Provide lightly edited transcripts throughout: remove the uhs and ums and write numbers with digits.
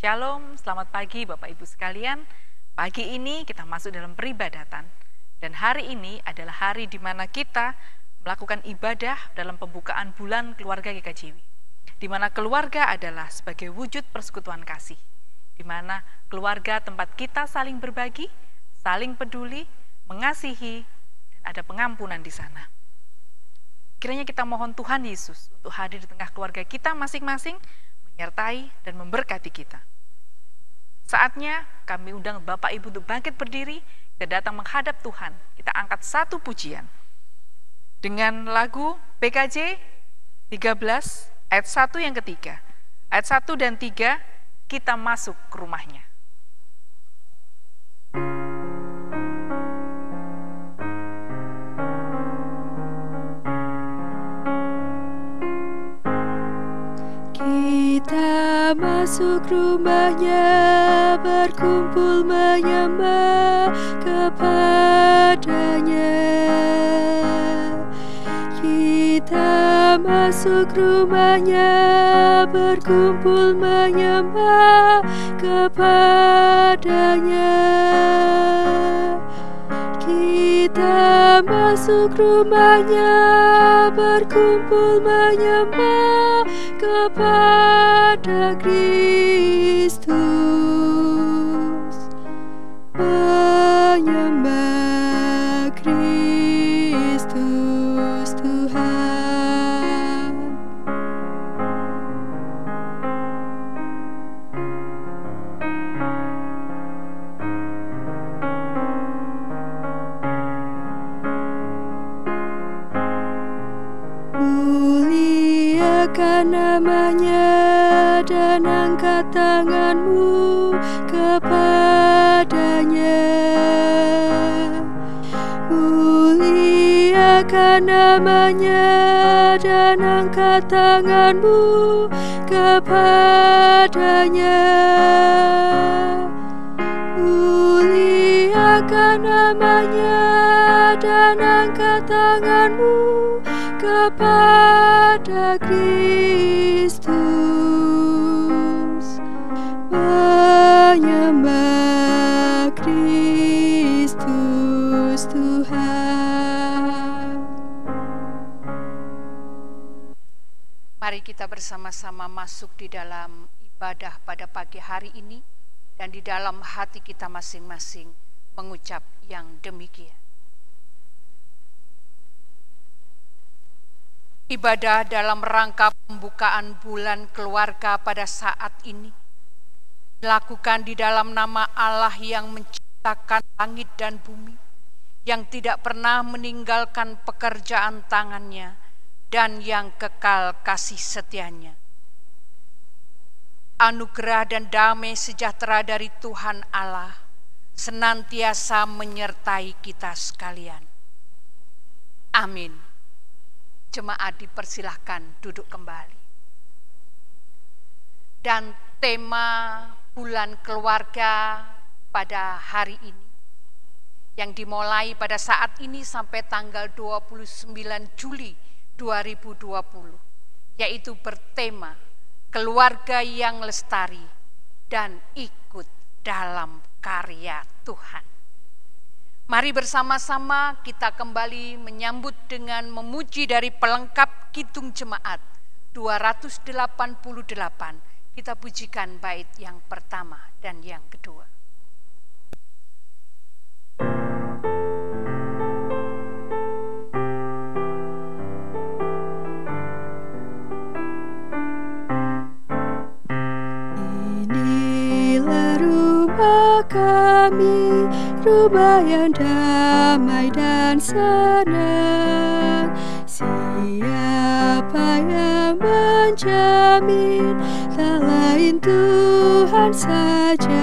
Shalom, selamat pagi Bapak Ibu sekalian. Pagi ini kita masuk dalam peribadatan. Dan hari ini adalah hari di mana kita melakukan ibadah dalam pembukaan bulan keluarga GKJW. Di mana keluarga adalah sebagai wujud persekutuan kasih. Di mana keluarga tempat kita saling berbagi, saling peduli, mengasihi, dan ada pengampunan di sana. Kiranya kita mohon Tuhan Yesus untuk hadir di tengah keluarga kita masing-masing, menyertai dan memberkati kita. Saatnya kami undang Bapak Ibu untuk bangkit berdiri, kita datang menghadap Tuhan. Kita angkat satu pujian dengan lagu PKJ 13 ayat 1 yang ketiga. Ayat 1 dan 3, kita masuk ke rumahnya. Kita masuk rumahnya, berkumpul menyembah kepadanya. Kita masuk rumahnya, berkumpul menyembah kepadanya. Kita masuk rumahnya, berkumpul menyembah kepada Kristus, menyembah Kristus Tuhan. Muliakan namanya dan angkat tanganmu kepadanya. Muliakan namanya dan angkat tanganmu kepadanya. Muliakan namanya dan angkat tanganmu kepada Kristus, menyembah Kristus Tuhan. Mari kita bersama-sama masuk di dalam ibadah pada pagi hari ini, dan di dalam hati kita masing-masing mengucap yang demikian. Ibadah dalam rangka pembukaan bulan keluarga pada saat ini dilakukan di dalam nama Allah yang menciptakan langit dan bumi, yang tidak pernah meninggalkan pekerjaan tangannya, dan yang kekal kasih setianya. Anugerah dan damai sejahtera dari Tuhan Allah senantiasa menyertai kita sekalian. Amin. Jemaat dipersilahkan duduk kembali. Dan tema bulan keluarga pada hari ini, yang dimulai pada saat ini sampai tanggal 29 Juli 2020, yaitu bertema keluarga yang lestari dan ikut dalam karya Tuhan. Mari bersama-sama kita kembali menyambut dengan memuji dari pelengkap Kidung Jemaat 288. Kita pujikan bait yang pertama dan yang kedua. Inilah rumah kami, rumah yang damai dan senang. Siapa yang menjamin? Tak lain Tuhan sajalah.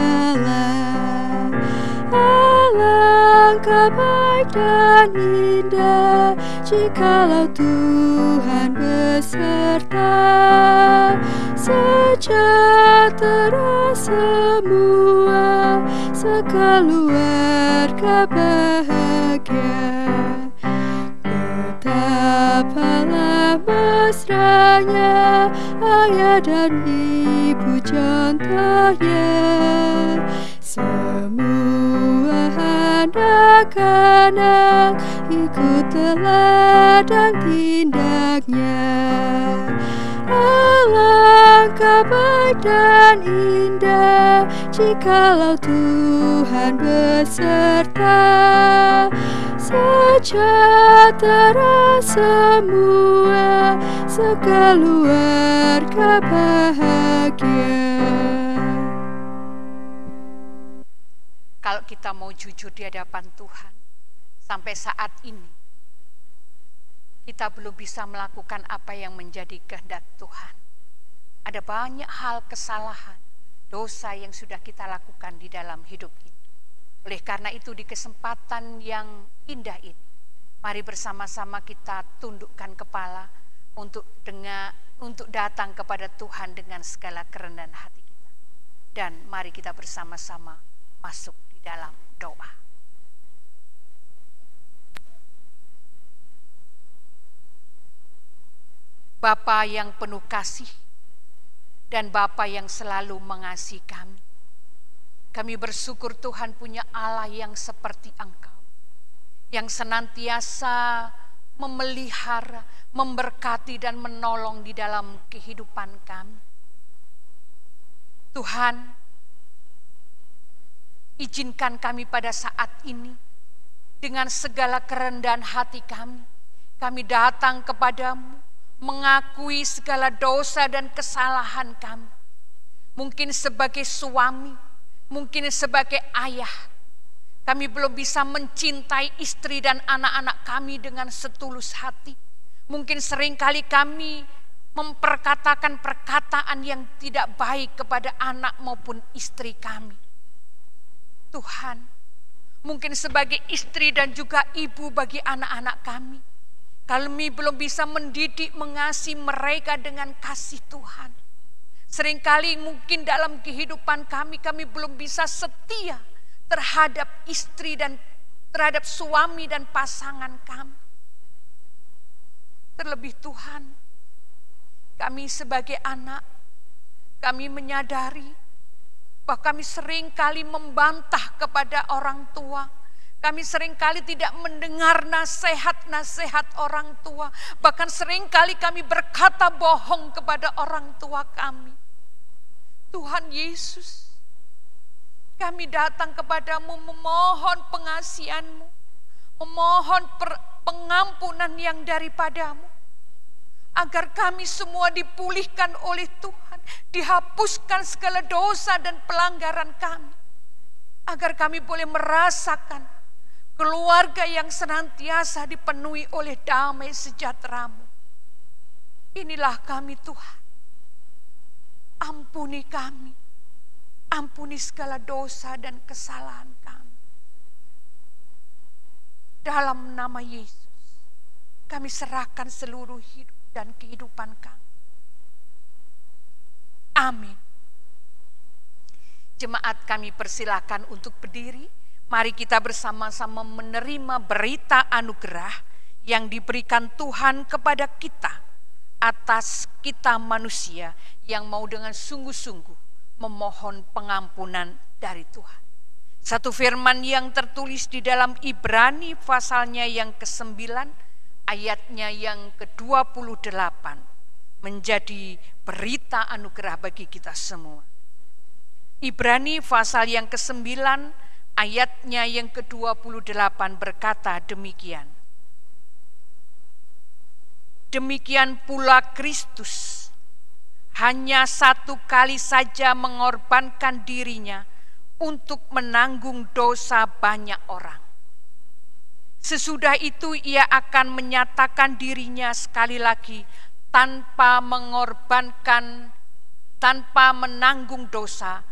Alangkah baik dan indah jikalau Tuhan beserta. Sejahtera semua, sekeluarga bahagia. Betapalah mesra hanya ayah dan ibu contohnya. Semua anak-anak ikut teladan tindaknya. Alangkah baik dan indah jikalau Tuhan beserta, sejahtera semua, sekeluarga bahagia. Kalau kita mau jujur di hadapan Tuhan, sampai saat ini kita belum bisa melakukan apa yang menjadi kehendak Tuhan. Ada banyak hal kesalahan, dosa yang sudah kita lakukan di dalam hidup ini. Oleh karena itu di kesempatan yang indah ini, mari bersama-sama kita tundukkan kepala untuk datang kepada Tuhan dengan segala kerendahan hati kita. Dan mari kita bersama-sama masuk di dalam doa. Bapa yang penuh kasih dan Bapa yang selalu mengasihi kami. Kami bersyukur Tuhan punya Allah yang seperti Engkau, yang senantiasa memelihara, memberkati dan menolong di dalam kehidupan kami. Tuhan, izinkan kami pada saat ini dengan segala kerendahan hati kami datang kepadamu, mengakui segala dosa dan kesalahan kami. Mungkin sebagai suami, mungkin sebagai ayah, kami belum bisa mencintai istri dan anak-anak kami dengan setulus hati. Mungkin seringkali kami memperkatakan perkataan yang tidak baik kepada anak maupun istri kami. Tuhan, mungkin sebagai istri dan juga ibu bagi anak-anak kami, kami belum bisa mendidik, mengasihi mereka dengan kasih Tuhan. Seringkali mungkin dalam kehidupan kami belum bisa setia terhadap istri dan terhadap suami dan pasangan kami. Terlebih Tuhan, kami sebagai anak, kami menyadari bahwa kami seringkali membantah kepada orang tua. Kami seringkali tidak mendengar nasihat-nasihat orang tua. Bahkan seringkali kami berkata bohong kepada orang tua kami. Tuhan Yesus, kami datang kepadamu memohon pengasihan-Mu, memohon pengampunan yang daripadamu, agar kami semua dipulihkan oleh Tuhan, dihapuskan segala dosa dan pelanggaran kami, agar kami boleh merasakan keluarga yang senantiasa dipenuhi oleh damai sejahtera-Mu. Inilah kami Tuhan. Ampuni kami. Ampuni segala dosa dan kesalahan kami. Dalam nama Yesus, kami serahkan seluruh hidup dan kehidupan kami. Amin. Jemaat, kami persilakan untuk berdiri. Mari kita bersama-sama menerima berita anugerah yang diberikan Tuhan kepada kita atas kita manusia yang mau dengan sungguh-sungguh memohon pengampunan dari Tuhan. Satu firman yang tertulis di dalam Ibrani pasalnya yang ke-9 ayatnya yang ke-28 menjadi berita anugerah bagi kita semua. Ibrani pasal yang ke-9 ayatnya yang ke-28 berkata demikian. Demikian pula Kristus hanya satu kali saja mengorbankan dirinya untuk menanggung dosa banyak orang. Sesudah itu ia akan menyatakan dirinya sekali lagi tanpa menanggung dosa,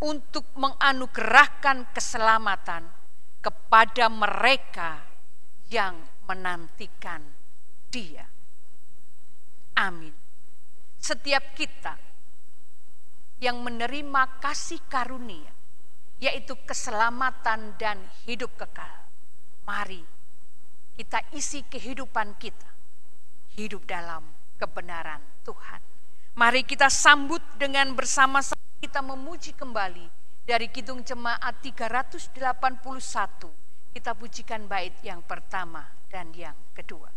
untuk menganugerahkan keselamatan kepada mereka yang menantikan Dia. Amin. Setiap kita yang menerima kasih karunia, yaitu keselamatan dan hidup kekal, mari kita isi kehidupan kita hidup dalam kebenaran Tuhan. Mari kita sambut dengan bersama-sama kita memuji kembali dari Kidung Jemaat 381. Kita pujikan bait yang pertama dan yang kedua.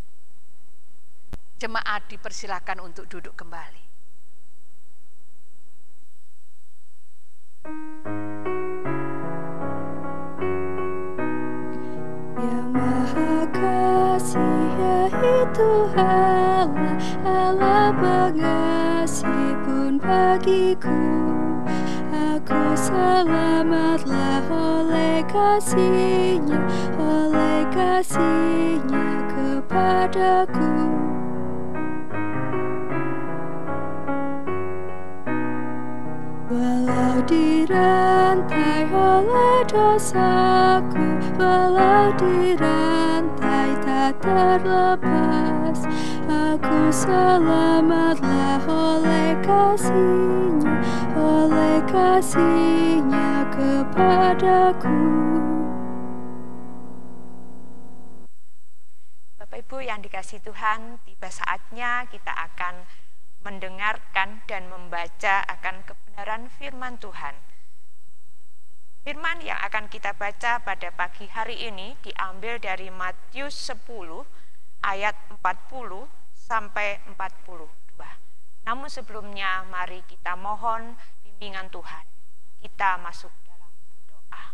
Jemaat dipersilakan untuk duduk kembali. Yang Maha Kasih yaitu Allah, Allah pengasih pun bagiku. Aku selamatlah oleh kasih-Nya kepadaku. Walau dirantai oleh dosaku, walau dirantai tak terlepas, aku selamatlah oleh kasih-Nya kepadaku. Bapak Ibu yang dikasihi Tuhan, tiba saatnya kita akan mendengarkan dan membaca akan kebenaran firman Tuhan. Firman yang akan kita baca pada pagi hari ini diambil dari Matius 10 ayat 40 sampai 42. Namun sebelumnya mari kita mohon bimbingan Tuhan. Kita masuk dalam doa.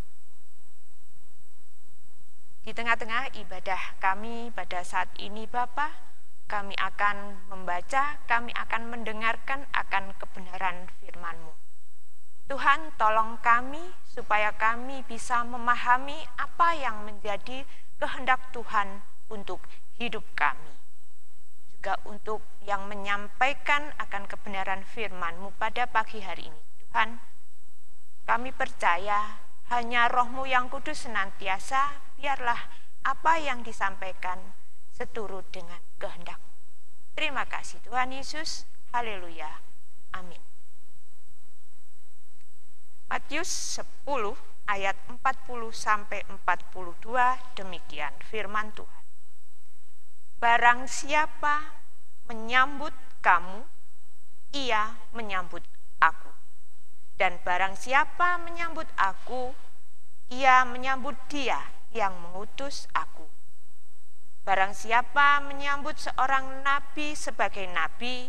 Di tengah-tengah ibadah kami pada saat ini Bapa, kami akan membaca, kami akan mendengarkan akan kebenaran firman-Mu. Tuhan, tolong kami supaya kami bisa memahami apa yang menjadi kehendak Tuhan untuk hidup kami. Juga untuk yang menyampaikan akan kebenaran firman-Mu pada pagi hari ini. Tuhan, kami percaya hanya Roh-Mu yang kudus senantiasa, biarlah apa yang disampaikan seturut dengan kehendak. Terima kasih Tuhan Yesus. Haleluya. Amin. Matius 10 ayat 40 sampai 42 demikian firman Tuhan. Barang siapa menyambut kamu, ia menyambut aku. Dan barang siapa menyambut aku, ia menyambut Dia yang mengutus aku. Barang siapa menyambut seorang nabi sebagai nabi,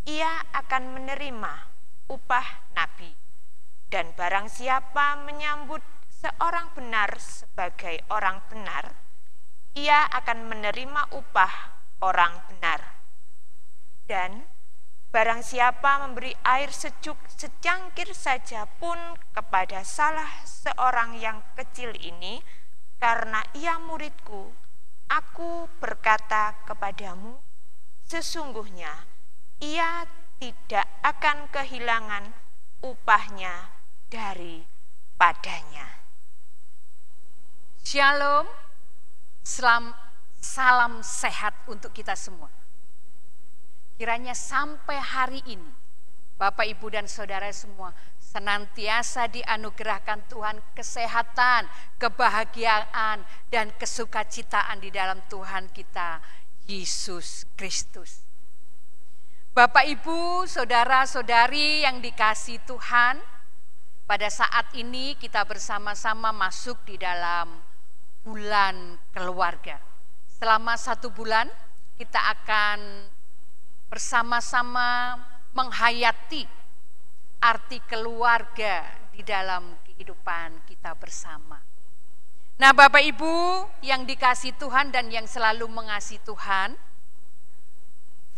ia akan menerima upah nabi. Dan barang siapa menyambut seorang benar sebagai orang benar, ia akan menerima upah orang benar. Dan barang siapa memberi air sejuk secangkir saja pun kepada salah seorang yang kecil ini, karena ia muridku, aku berkata kepadamu, sesungguhnya ia tidak akan kehilangan upahnya daripadanya. Shalom, salam sehat untuk kita semua. Kiranya sampai hari ini, Bapak, Ibu, dan Saudara semua senantiasa dianugerahkan Tuhan kesehatan, kebahagiaan, dan kesukacitaan di dalam Tuhan kita, Yesus Kristus. Bapak, Ibu, Saudara-saudari yang dikasihi Tuhan, pada saat ini kita bersama-sama masuk di dalam bulan keluarga. Selama 1 bulan kita akan bersama-sama menghayati arti keluarga di dalam kehidupan kita bersama. Nah, Bapak Ibu yang dikasihi Tuhan dan yang selalu mengasihi Tuhan,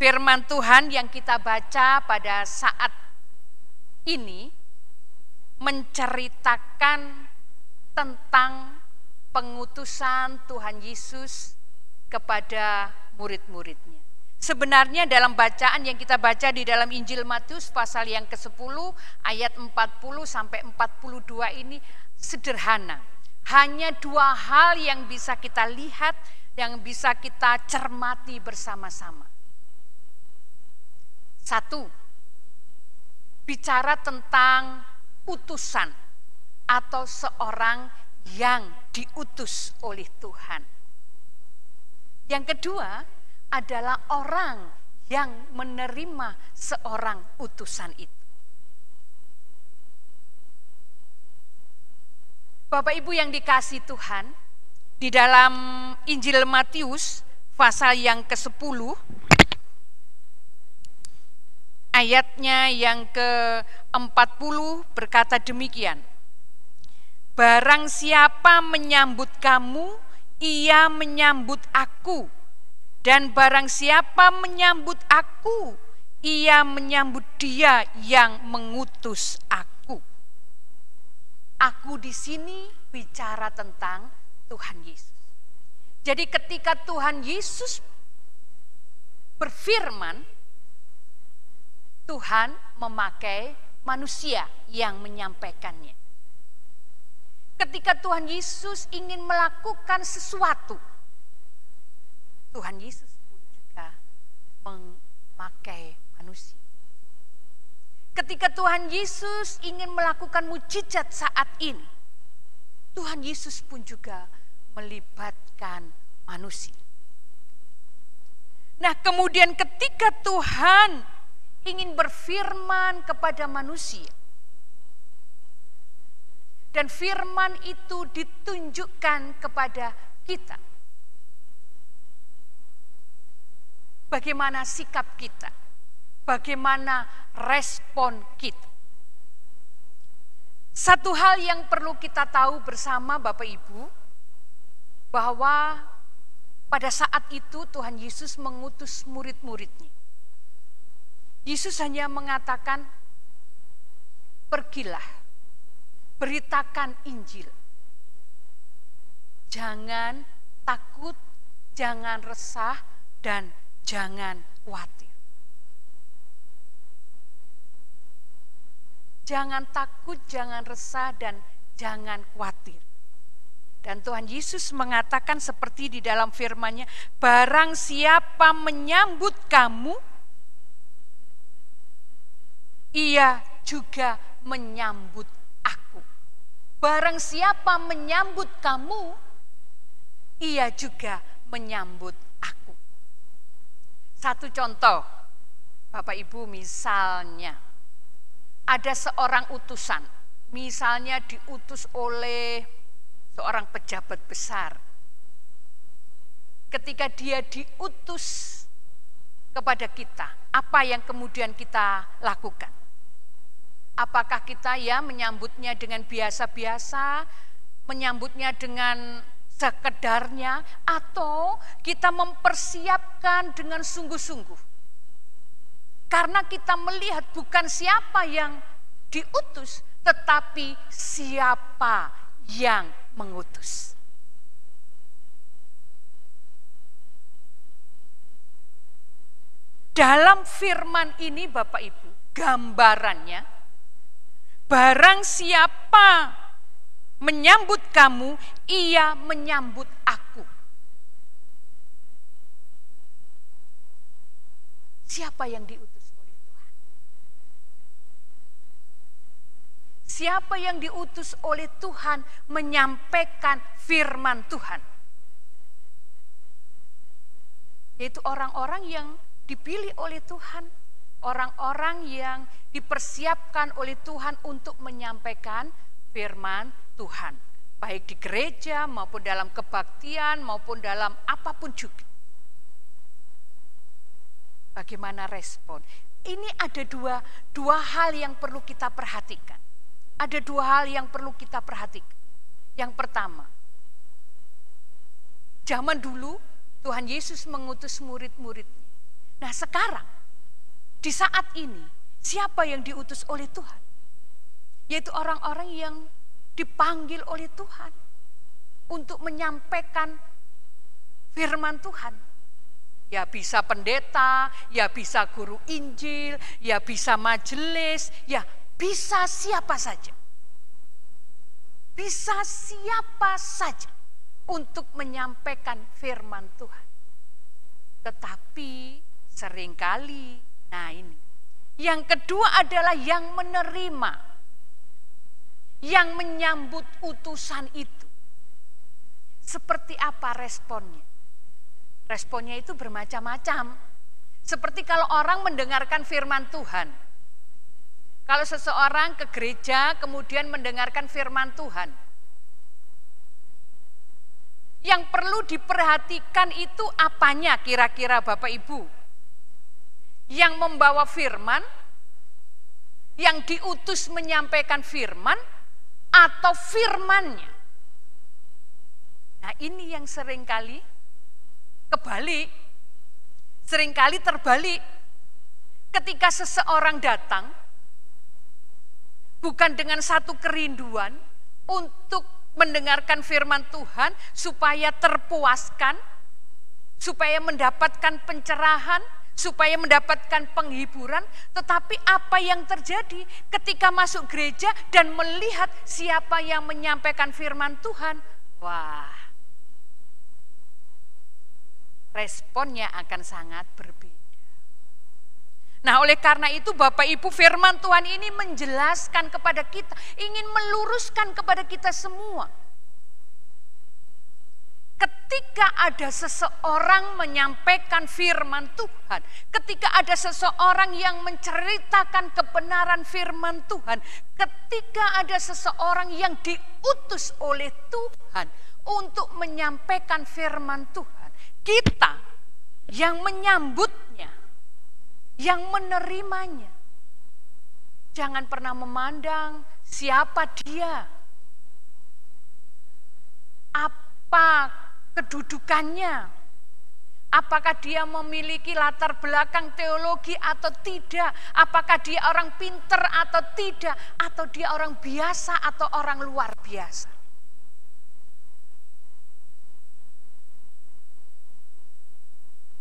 firman Tuhan yang kita baca pada saat ini menceritakan tentang pengutusan Tuhan Yesus kepada murid-muridnya. Sebenarnya dalam bacaan yang kita baca di dalam Injil Matius pasal yang ke-10 ayat 40 sampai 42 ini sederhana. Hanya 2 hal yang bisa kita lihat, yang bisa kita cermati bersama-sama. 1, bicara tentang utusan atau seorang yang diutus oleh Tuhan. Yang kedua adalah orang yang menerima seorang utusan itu. Bapak Ibu yang dikasihi Tuhan, di dalam Injil Matius pasal yang ke-10, ayatnya yang ke-40 berkata demikian. Barang siapa menyambut kamu, ia menyambut aku. Dan barang siapa menyambut aku, ia menyambut dia yang mengutus aku. Aku di sini bicara tentang Tuhan Yesus. Jadi ketika Tuhan Yesus berfirman, Tuhan memakai manusia yang menyampaikannya. Ketika Tuhan Yesus ingin melakukan sesuatu, Tuhan Yesus pun juga memakai manusia. Ketika Tuhan Yesus ingin melakukan mukjizat saat ini, Tuhan Yesus pun juga melibatkan manusia. Nah, kemudian ketika Tuhan ingin berfirman kepada manusia, dan firman itu ditunjukkan kepada kita, bagaimana sikap kita, bagaimana respon kita. Satu hal yang perlu kita tahu bersama Bapak Ibu, bahwa pada saat itu Tuhan Yesus mengutus murid-muridnya. Yesus hanya mengatakan, pergilah, beritakan Injil. Jangan takut, jangan resah, dan jangan khawatir. Jangan takut, jangan resah, dan jangan khawatir. Dan Tuhan Yesus mengatakan seperti di dalam firman-Nya, barang siapa menyambut kamu, ia juga menyambut aku. Barang siapa menyambut kamu, ia juga menyambut aku. Satu contoh, Bapak Ibu, misalnya ada seorang utusan, misalnya diutus oleh seorang pejabat besar. Ketika dia diutus kepada kita, apa yang kemudian kita lakukan? Apakah kita menyambutnya dengan biasa-biasa, menyambutnya dengan sekedarnya, atau kita mempersiapkan dengan sungguh-sungguh? Karena kita melihat bukan siapa yang diutus, tetapi siapa yang mengutus. Dalam firman ini Bapak Ibu, gambarannya, barang siapa menyambut kamu, ia menyambut aku. Siapa yang diutus oleh Tuhan? Siapa yang diutus oleh Tuhan menyampaikan firman Tuhan? Yaitu orang-orang yang dipilih oleh Tuhan, orang-orang yang dipersiapkan oleh Tuhan untuk menyampaikan firman Tuhan, baik di gereja maupun dalam kebaktian maupun dalam apapun juga. Bagaimana respon? Ini ada dua hal yang perlu kita perhatikan. Ada dua hal yang perlu kita perhatikan. Yang pertama, zaman dulu Tuhan Yesus mengutus murid-muridnya. Nah sekarang, di saat ini, siapa yang diutus oleh Tuhan? Yaitu orang-orang yang dipanggil oleh Tuhan untuk menyampaikan firman Tuhan. Ya bisa pendeta, ya bisa guru Injil, ya bisa majelis, ya bisa siapa saja. Bisa siapa saja untuk menyampaikan firman Tuhan. Tetapi seringkali, nah ini. Yang kedua adalah yang menerima, yang menyambut utusan itu. Seperti apa responnya? Responnya itu bermacam-macam. Seperti kalau orang mendengarkan firman Tuhan. Kalau seseorang ke gereja kemudian mendengarkan firman Tuhan. Yang perlu diperhatikan itu apanya kira-kira Bapak Ibu? Yang membawa firman, yang diutus menyampaikan firman, atau firmannya? Nah, ini yang seringkali kebalik, seringkali terbalik. Ketika seseorang datang, bukan dengan satu kerinduan untuk mendengarkan firman Tuhan supaya terpuaskan, supaya mendapatkan pencerahan, supaya mendapatkan penghiburan, tetapi apa yang terjadi ketika masuk gereja dan melihat siapa yang menyampaikan firman Tuhan? Wah, responnya akan sangat berbeda. Nah, oleh karena itu Bapak Ibu, firman Tuhan ini menjelaskan kepada kita, ingin meluruskan kepada kita semua. Ketika ada seseorang menyampaikan firman Tuhan, ketika ada seseorang yang menceritakan kebenaran firman Tuhan, ketika ada seseorang yang diutus oleh Tuhan untuk menyampaikan firman Tuhan, kita yang menyambutnya, yang menerimanya, jangan pernah memandang siapa dia, apa kedudukannya, apakah dia memiliki latar belakang teologi atau tidak, apakah dia orang pinter atau tidak, atau dia orang biasa atau orang luar biasa.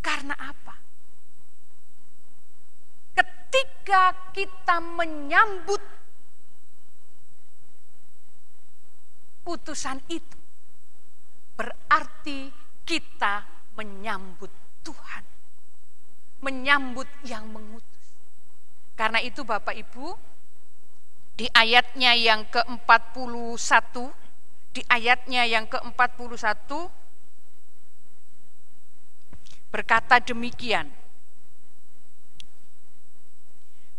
Karena apa? Ketika kita menyambut utusan itu, berarti kita menyambut Tuhan, menyambut yang mengutus. Karena itu Bapak Ibu, di ayatnya yang ke-41, di ayatnya yang ke-41 berkata demikian.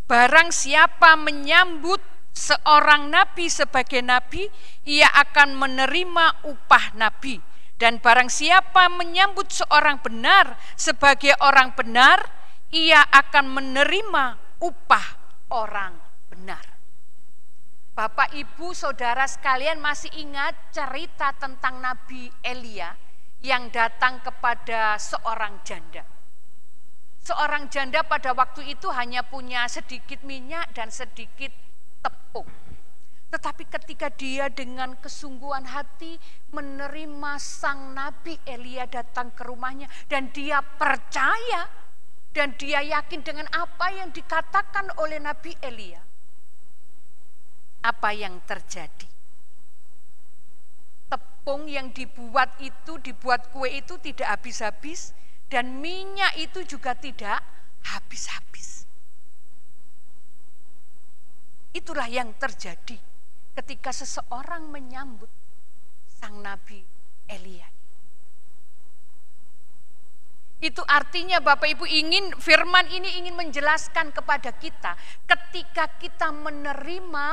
Barang siapa menyambut seorang nabi sebagai nabi, ia akan menerima upah nabi. Dan barang siapa menyambut seorang benar sebagai orang benar, ia akan menerima upah orang benar. Bapak, Ibu, Saudara sekalian masih ingat cerita tentang Nabi Elia yang datang kepada seorang janda. Seorang janda pada waktu itu hanya punya sedikit minyak dan sedikit tepung. Tetapi ketika dia dengan kesungguhan hati menerima sang Nabi Elia datang ke rumahnya, dan dia percaya dan dia yakin dengan apa yang dikatakan oleh Nabi Elia, apa yang terjadi? Tepung yang dibuat kue itu tidak habis-habis, dan minyak itu juga tidak habis-habis. Itulah yang terjadi ketika seseorang menyambut sang Nabi Elia. Itu artinya Bapak Ibu, firman ini ingin menjelaskan kepada kita, ketika kita menerima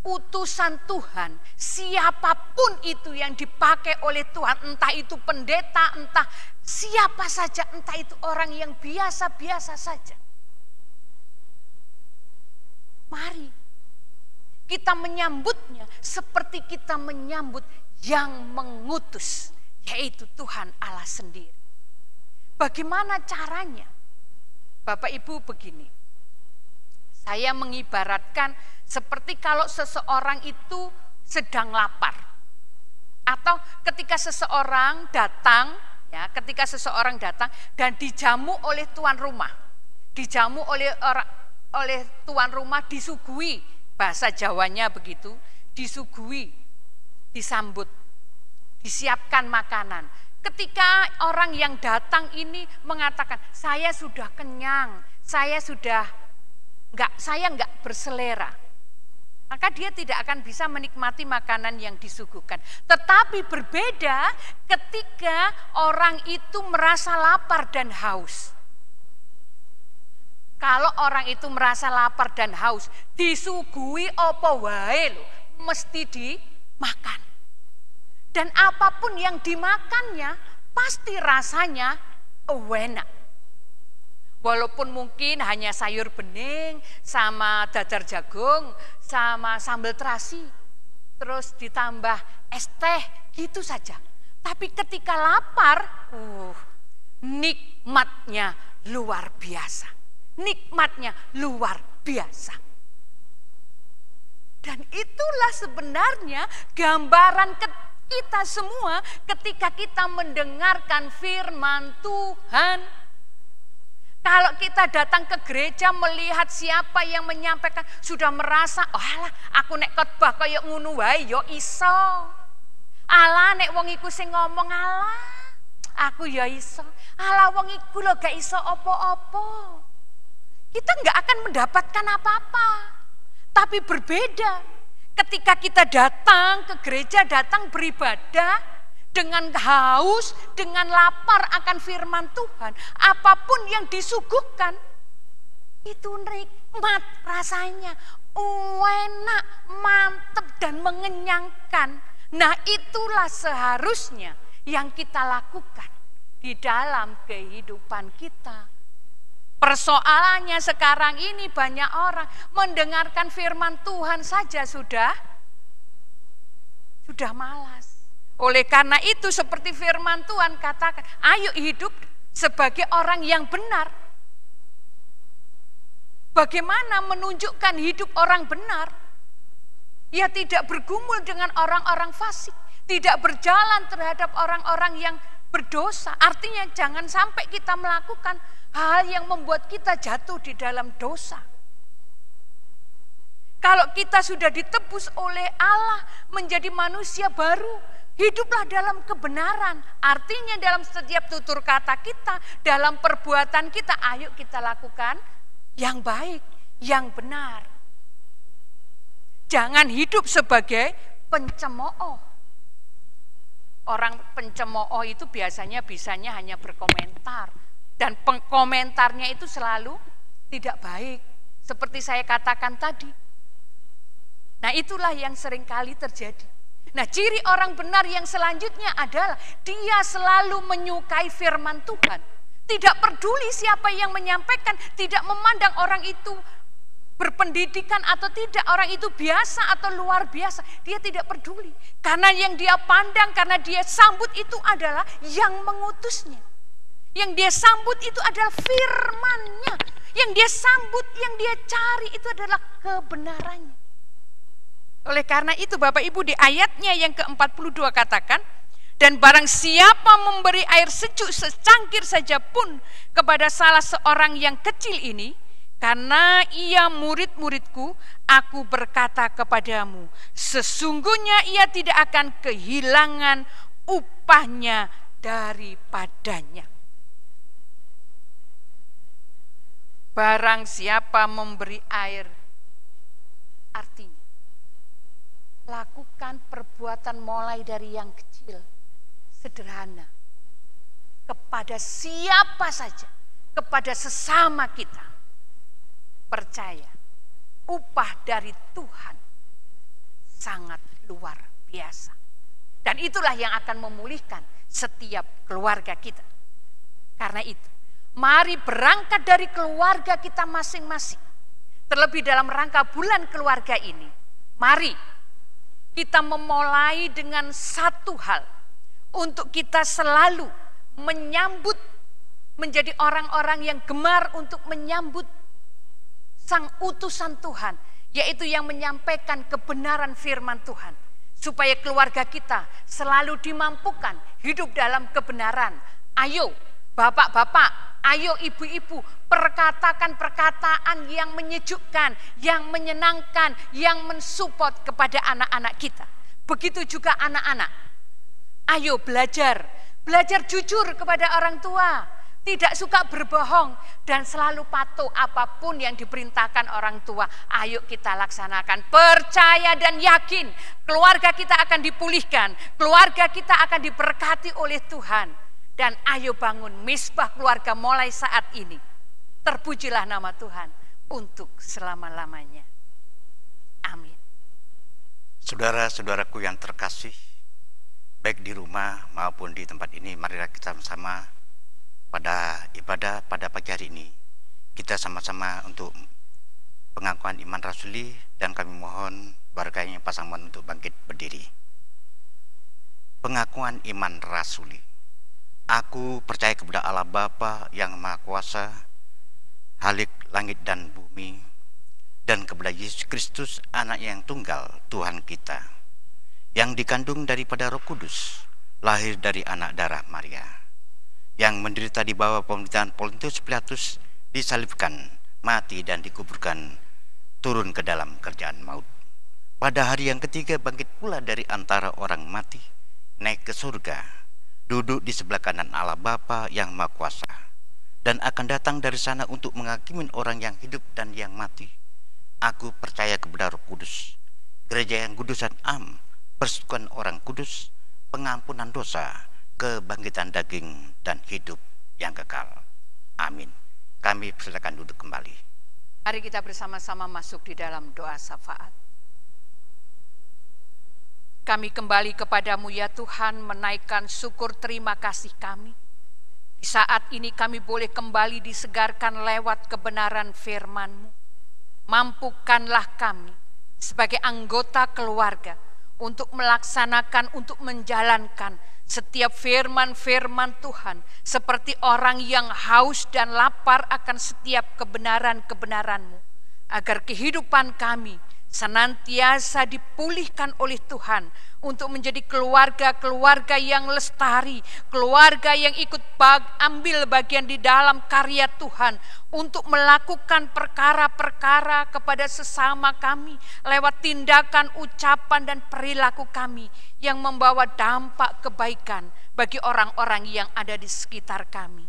utusan Tuhan, siapapun itu yang dipakai oleh Tuhan, entah itu pendeta, entah siapa saja, entah itu orang yang biasa-biasa saja, mari kita menyambutnya seperti kita menyambut yang mengutus, yaitu Tuhan Allah sendiri. Bagaimana caranya? Bapak Ibu, begini, saya mengibaratkan seperti kalau seseorang itu sedang lapar, atau ketika seseorang datang, ketika seseorang datang dan dijamu oleh tuan rumah, dijamu oleh tuan rumah, disuguhi, bahasa Jawanya begitu, disuguhi, disambut, disiapkan makanan. Ketika orang yang datang ini mengatakan, saya sudah kenyang, saya enggak berselera, maka dia tidak akan bisa menikmati makanan yang disuguhkan. Tetapi berbeda ketika orang itu merasa lapar dan haus. Kalau orang itu merasa lapar dan haus, disuguhi apa wae loh, mesti dimakan. Dan apapun yang dimakannya, pasti rasanya enak. Walaupun mungkin hanya sayur bening, sama dadar jagung, sama sambal terasi, terus ditambah es teh, gitu saja. Tapi ketika lapar, nikmatnya luar biasa. Nikmatnya luar biasa. Dan itulah sebenarnya gambaran kita semua ketika kita mendengarkan firman Tuhan. Kalau kita datang ke gereja melihat siapa yang menyampaikan, sudah merasa, oh alah, aku nek khotbah kaya ngono wae ya iso. Alah nek wong iku sing ngomong, alah aku ya iso. Alah wong iku lho gak iso apa-apa. Kita nggak akan mendapatkan apa-apa. Tapi berbeda ketika kita datang ke gereja, datang beribadah dengan haus, dengan lapar akan firman Tuhan. Apapun yang disuguhkan, itu nikmat rasanya. Enak, mantap dan mengenyangkan. Nah itulah seharusnya yang kita lakukan di dalam kehidupan kita. Persoalannya sekarang ini banyak orang mendengarkan firman Tuhan saja sudah malas. Oleh karena itu seperti firman Tuhan katakan, ayo hidup sebagai orang yang benar. Bagaimana menunjukkan hidup orang benar? Ya tidak bergumul dengan orang-orang fasik, tidak berjalan terhadap orang-orang yang berdosa. Artinya jangan sampai kita melakukan hal yang membuat kita jatuh di dalam dosa. Kalau kita sudah ditebus oleh Allah menjadi manusia baru, hiduplah dalam kebenaran. Artinya dalam setiap tutur kata kita, dalam perbuatan kita, ayo kita lakukan yang baik, yang benar. Jangan hidup sebagai pencemooh. Orang pencemooh itu biasanya bisanya hanya berkomentar. Dan komentarnya itu selalu tidak baik. Seperti saya katakan tadi. Nah itulah yang seringkali terjadi. Nah ciri orang benar yang selanjutnya adalah dia selalu menyukai firman Tuhan. Tidak peduli siapa yang menyampaikan, tidak memandang orang itu berpendidikan atau tidak, orang itu biasa atau luar biasa. Dia tidak peduli. Karena yang dia pandang, karena dia sambut itu adalah yang mengutusnya. Yang dia sambut itu adalah firman-Nya. Yang dia sambut, yang dia cari itu adalah kebenarannya. Oleh karena itu Bapak Ibu di ayatnya yang ke-42 katakan, dan barang siapa memberi air sejuk secangkir saja pun kepada salah seorang yang kecil ini, karena ia murid-muridku, aku berkata kepadamu, sesungguhnya ia tidak akan kehilangan upahnya daripadanya. Barang siapa memberi air, artinya lakukan perbuatan mulai dari yang kecil, sederhana, kepada siapa saja, kepada sesama kita. Percaya, upah dari Tuhan sangat luar biasa. Dan itulah yang akan memulihkan setiap keluarga kita. Karena itu, mari berangkat dari keluarga kita masing-masing. Terlebih dalam rangka bulan keluarga ini, mari kita memulai dengan satu hal. Untuk kita selalu menyambut, menjadi orang-orang yang gemar untuk menyambut sang utusan Tuhan, yaitu yang menyampaikan kebenaran firman Tuhan, supaya keluarga kita selalu dimampukan hidup dalam kebenaran. Ayo bapak-bapak, ayo ibu-ibu, perkatakan perkataan yang menyejukkan, yang menyenangkan, yang mensupport kepada anak-anak kita. Begitu juga anak-anak, ayo belajar jujur kepada orang tua. Tidak suka berbohong dan selalu patuh apapun yang diperintahkan orang tua. Ayo kita laksanakan. Percaya dan yakin keluarga kita akan dipulihkan. Keluarga kita akan diberkati oleh Tuhan. Dan ayo bangun misbah keluarga mulai saat ini. Terpujilah nama Tuhan untuk selama-lamanya. Amin. Saudara-saudaraku yang terkasih, baik di rumah maupun di tempat ini, marilah kita sama-sama pada ibadah pada pagi hari ini. Kita sama-sama untuk pengakuan iman rasuli, dan kami mohon barangkali pasangan untuk bangkit berdiri. Pengakuan iman rasuli. Aku percaya kepada Allah Bapa yang Maha Kuasa, Halik langit dan bumi, dan kepada Yesus Kristus, anak yang tunggal Tuhan kita, yang dikandung daripada Roh Kudus, lahir dari anak darah Maria, yang menderita di bawah pemerintahan Pontius Pilatus, disalibkan, mati dan dikuburkan, turun ke dalam kerjaan maut. Pada hari yang ketiga bangkit pula dari antara orang mati, naik ke surga, duduk di sebelah kanan Allah Bapa yang Maha Kuasa, dan akan datang dari sana untuk menghakimi orang yang hidup dan yang mati. Aku percaya kepada Roh Kudus, gereja yang kudus dan am, persekutuan orang kudus, pengampunan dosa, kebangkitan daging, dan hidup yang kekal. Amin. Kami persilakan duduk kembali. Mari kita bersama-sama masuk di dalam doa syafaat. Kami kembali kepadamu ya Tuhan, menaikkan syukur terima kasih kami. Di saat ini kami boleh kembali disegarkan lewat kebenaran firman-Mu. Mampukanlah kami sebagai anggota keluarga untuk melaksanakan, untuk menjalankan setiap firman-firman Tuhan, seperti orang yang haus dan lapar akan setiap kebenaran-kebenaran-Mu, agar kehidupan kami senantiasa dipulihkan oleh Tuhan untuk menjadi keluarga-keluarga yang lestari, keluarga yang ikut ambil bagian di dalam karya Tuhan untuk melakukan perkara-perkara kepada sesama kami lewat tindakan, ucapan, dan perilaku kami yang membawa dampak kebaikan bagi orang-orang yang ada di sekitar kami.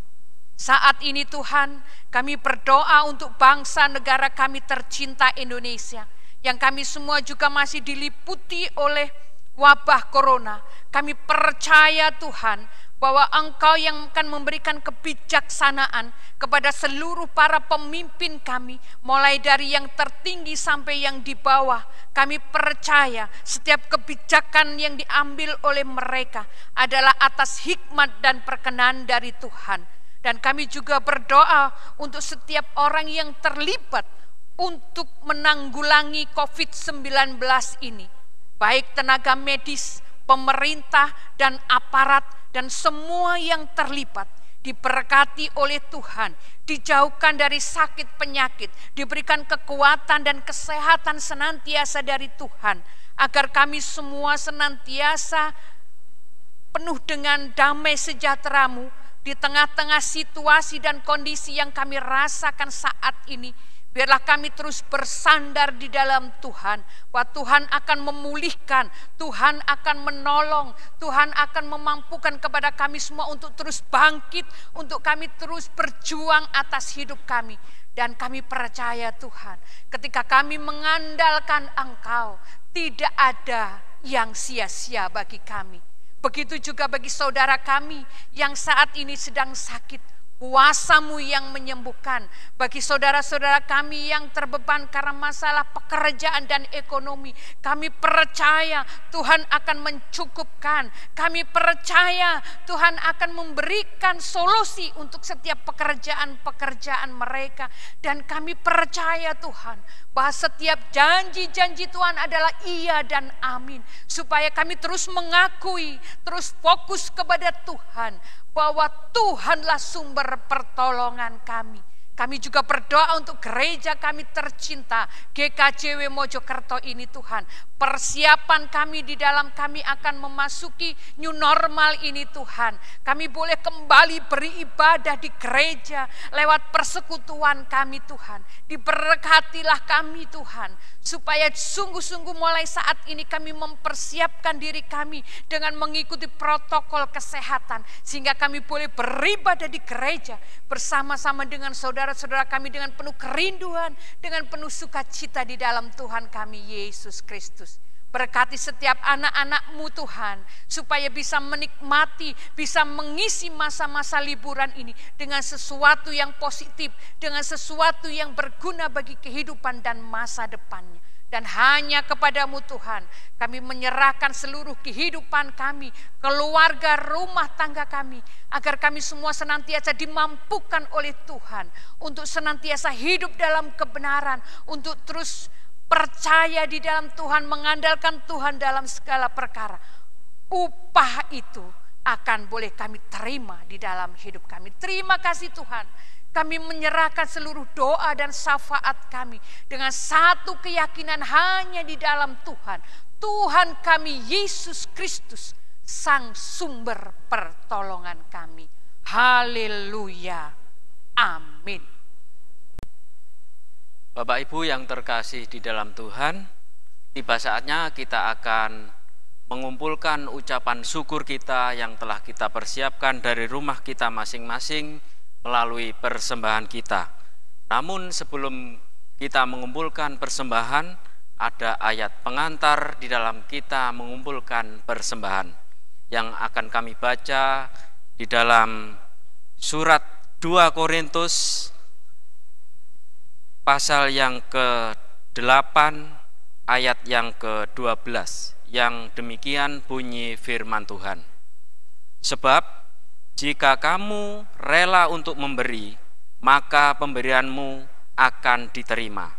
Saat ini Tuhan, kami berdoa untuk bangsa negara kami tercinta Indonesia, yang kami semua juga masih diliputi oleh wabah corona. Kami percaya Tuhan bahwa Engkau yang akan memberikan kebijaksanaan kepada seluruh para pemimpin kami, mulai dari yang tertinggi sampai yang di bawah. Kami percaya setiap kebijakan yang diambil oleh mereka adalah atas hikmat dan perkenan dari Tuhan. Dan kami juga berdoa untuk setiap orang yang terlibat untuk menanggulangi COVID-19 ini, baik tenaga medis, pemerintah, dan aparat, dan semua yang terlibat, diberkati oleh Tuhan, dijauhkan dari sakit penyakit, diberikan kekuatan dan kesehatan senantiasa dari Tuhan, agar kami semua senantiasa penuh dengan damai sejahtera-Mu di tengah-tengah situasi dan kondisi yang kami rasakan saat ini. Biarlah kami terus bersandar di dalam Tuhan, bahwa Tuhan akan memulihkan, Tuhan akan menolong, Tuhan akan memampukan kepada kami semua untuk terus bangkit, untuk kami terus berjuang atas hidup kami. Dan kami percaya Tuhan, ketika kami mengandalkan Engkau, tidak ada yang sia-sia bagi kami. Begitu juga bagi saudara kami yang saat ini sedang sakit, kuasa-Mu yang menyembuhkan. Bagi saudara-saudara kami yang terbeban karena masalah pekerjaan dan ekonomi, kami percaya Tuhan akan mencukupkan. Kami percaya Tuhan akan memberikan solusi untuk setiap pekerjaan-pekerjaan mereka. Dan kami percaya Tuhan bahwa setiap janji-janji Tuhan adalah iya dan amin. Supaya kami terus mengakui, terus fokus kepada Tuhan, bahwa Tuhanlah sumber pertolongan kami. Kami juga berdoa untuk gereja kami tercinta, GKJW Mojokerto ini Tuhan. Persiapan kami di dalam kami akan memasuki new normal ini Tuhan. Kami boleh kembali beribadah di gereja lewat persekutuan kami Tuhan. Diberkatilah kami Tuhan, supaya sungguh-sungguh mulai saat ini kami mempersiapkan diri kami dengan mengikuti protokol kesehatan, sehingga kami boleh beribadah di gereja bersama-sama dengan saudara-saudara kami dengan penuh kerinduan, dengan penuh sukacita di dalam Tuhan kami Yesus Kristus. Berkati setiap anak-anak-Mu Tuhan, supaya bisa menikmati, bisa mengisi masa-masa liburan ini dengan sesuatu yang positif, dengan sesuatu yang berguna bagi kehidupan dan masa depannya. Dan hanya kepada-Mu Tuhan, kami menyerahkan seluruh kehidupan kami, keluarga, rumah tangga kami, agar kami semua senantiasa dimampukan oleh Tuhan, untuk senantiasa hidup dalam kebenaran, untuk terus percaya di dalam Tuhan, mengandalkan Tuhan dalam segala perkara. Upah itu akan boleh kami terima di dalam hidup kami. Terima kasih Tuhan. Kami menyerahkan seluruh doa dan syafaat kami dengan satu keyakinan hanya di dalam Tuhan. Tuhan kami Yesus Kristus, Sang Sumber pertolongan kami. Haleluya. Amin. Bapak Ibu yang terkasih di dalam Tuhan, tiba saatnya kita akan mengumpulkan ucapan syukur kita yang telah kita persiapkan dari rumah kita masing-masing melalui persembahan kita. Namun sebelum kita mengumpulkan persembahan, ada ayat pengantar di dalam kita mengumpulkan persembahan yang akan kami baca di dalam surat 2 Korintus pasal yang ke-8 ayat yang ke-12, yang demikian bunyi firman Tuhan. Sebab jika kamu rela untuk memberi, maka pemberianmu akan diterima.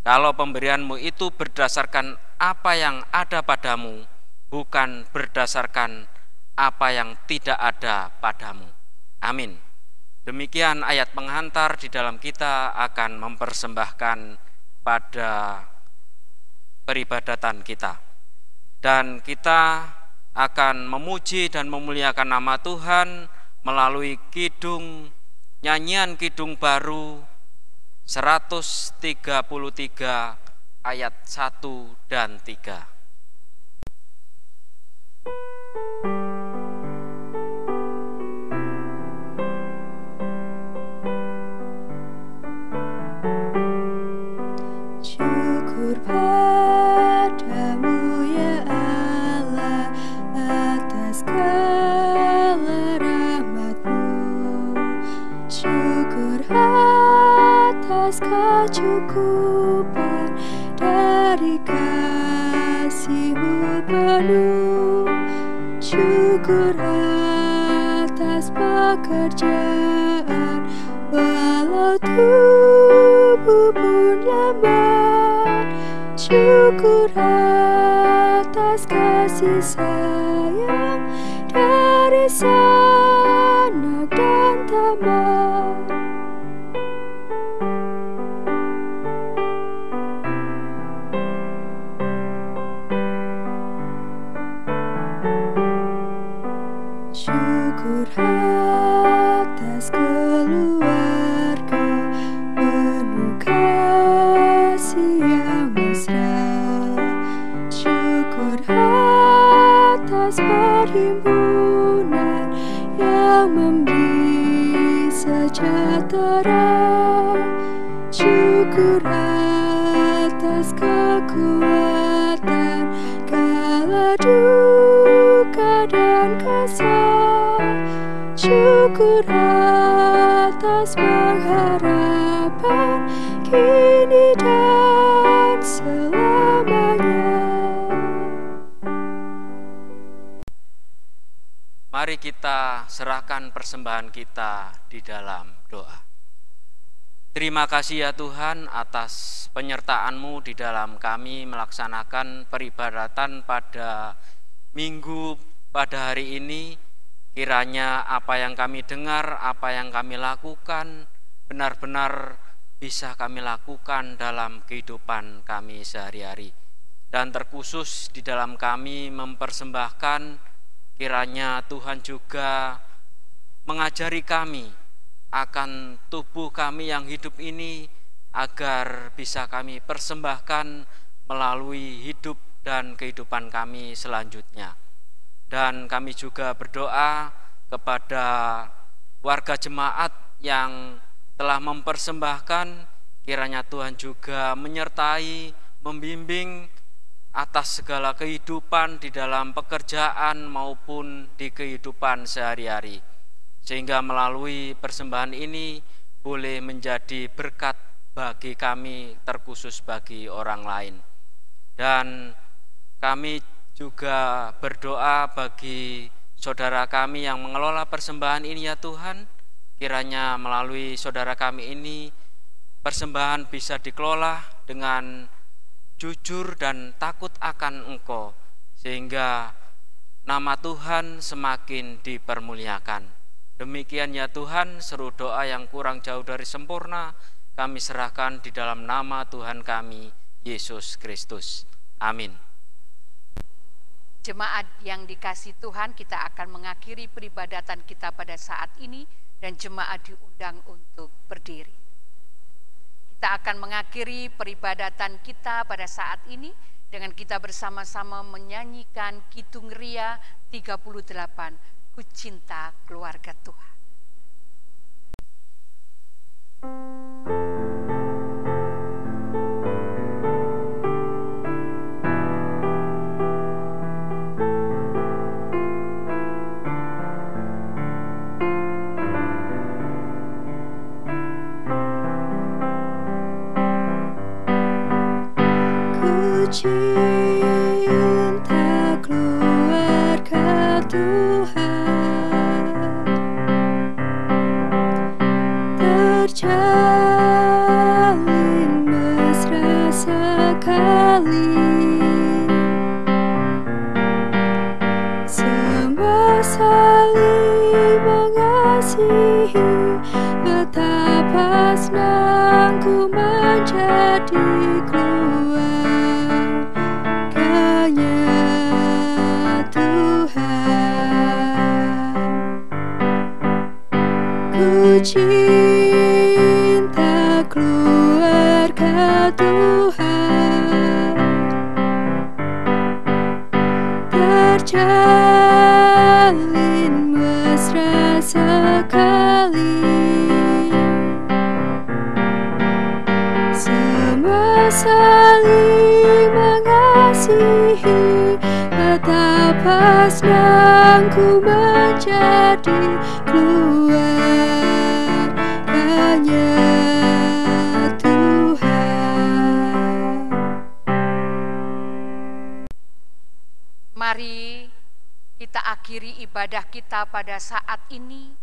Kalau pemberianmu itu berdasarkan apa yang ada padamu, bukan berdasarkan apa yang tidak ada padamu. Amin. Demikian ayat penghantar di dalam kita akan mempersembahkan pada peribadatan kita. Dan kita akan memuji dan memuliakan nama Tuhan melalui kidung, nyanyian kidung baru 133 ayat 1 dan 3. Syukur padamu ya Allah atas segala rahmat-Mu. Syukur atas kecukupan dari kasih-Mu penuh. Syukur atas pekerjaan walau tubuh pun lambat. Syukur atas kasih sayang dari sanak dan teman. Syukur atas keluarga penuh kasih yang mesra. Syukur atas perhimpunan yang memberi sejahtera. Syukur atas kekuatan kala duka dan kesal. Syukur atas pengharapan kini dan selamanya. Mari kita serahkan persembahan kita di dalam doa. Terima kasih ya Tuhan atas penyertaan-Mu di dalam kami melaksanakan peribadatan pada minggu pada hari ini. Kiranya apa yang kami dengar, apa yang kami lakukan benar-benar bisa kami lakukan dalam kehidupan kami sehari-hari. Dan terkhusus di dalam kami mempersembahkan, kiranya Tuhan juga mengajari kami akan tubuh kami yang hidup ini agar bisa kami persembahkan melalui hidup dan kehidupan kami selanjutnya. Dan kami juga berdoa kepada warga jemaat yang telah mempersembahkan, kiranya Tuhan juga menyertai, membimbing atas segala kehidupan di dalam pekerjaan maupun di kehidupan sehari-hari, sehingga melalui persembahan ini boleh menjadi berkat bagi kami, terkhusus bagi orang lain. Dan kami juga berdoa bagi saudara kami yang mengelola persembahan ini ya Tuhan, kiranya melalui saudara kami ini persembahan bisa dikelola dengan jujur dan takut akan Engkau, sehingga nama Tuhan semakin dipermuliakan. Demikian ya Tuhan, seru doa yang kurang jauh dari sempurna kami serahkan di dalam nama Tuhan kami, Yesus Kristus. Amin. Jemaat yang dikasihi Tuhan, kita akan mengakhiri peribadatan kita pada saat ini dan jemaat diundang untuk berdiri. Kita akan mengakhiri peribadatan kita pada saat ini dengan kita bersama-sama menyanyikan Kidung Ria 38, Ku Cinta Keluarga Tuhan. Cinta keluarga Tuhan terjalin mesra sekali, semua saling mengasihi, betapa senang ku menjadi cinta keluarga Tuhan terjalin mesra sekali, semua saling mengasihi, betapa senang ku menjadi keluarganya Tuhan. Mari kita akhiri ibadah kita pada saat ini.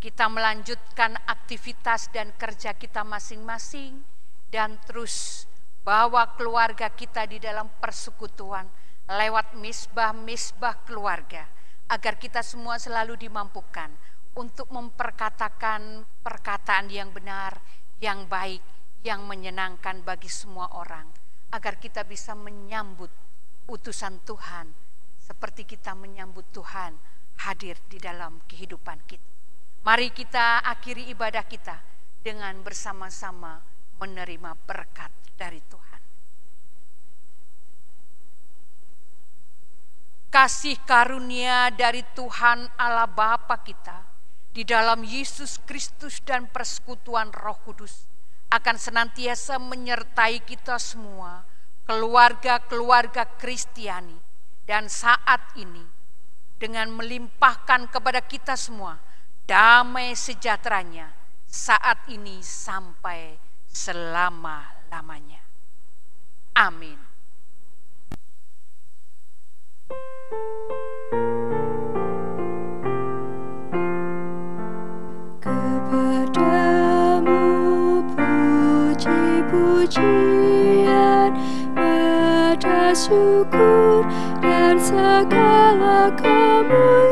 Kita melanjutkan aktivitas dan kerja kita masing-masing dan terus bawa keluarga kita di dalam persekutuan lewat misbah-misbah keluarga, agar kita semua selalu dimampukan untuk memperkatakan perkataan yang benar, yang baik, yang menyenangkan bagi semua orang, agar kita bisa menyambut utusan Tuhan seperti kita menyambut Tuhan hadir di dalam kehidupan kita. Mari kita akhiri ibadah kita dengan bersama-sama menerima berkat dari Tuhan. Kasih karunia dari Tuhan Allah Bapa kita di dalam Yesus Kristus dan persekutuan Roh Kudus akan senantiasa menyertai kita semua, keluarga-keluarga Kristiani, dan saat ini dengan melimpahkan kepada kita semua damai sejahteranya saat ini sampai selama-lamanya. Amin. Kepadamu puji-pujian, pada syukur dan segala kemuliaan.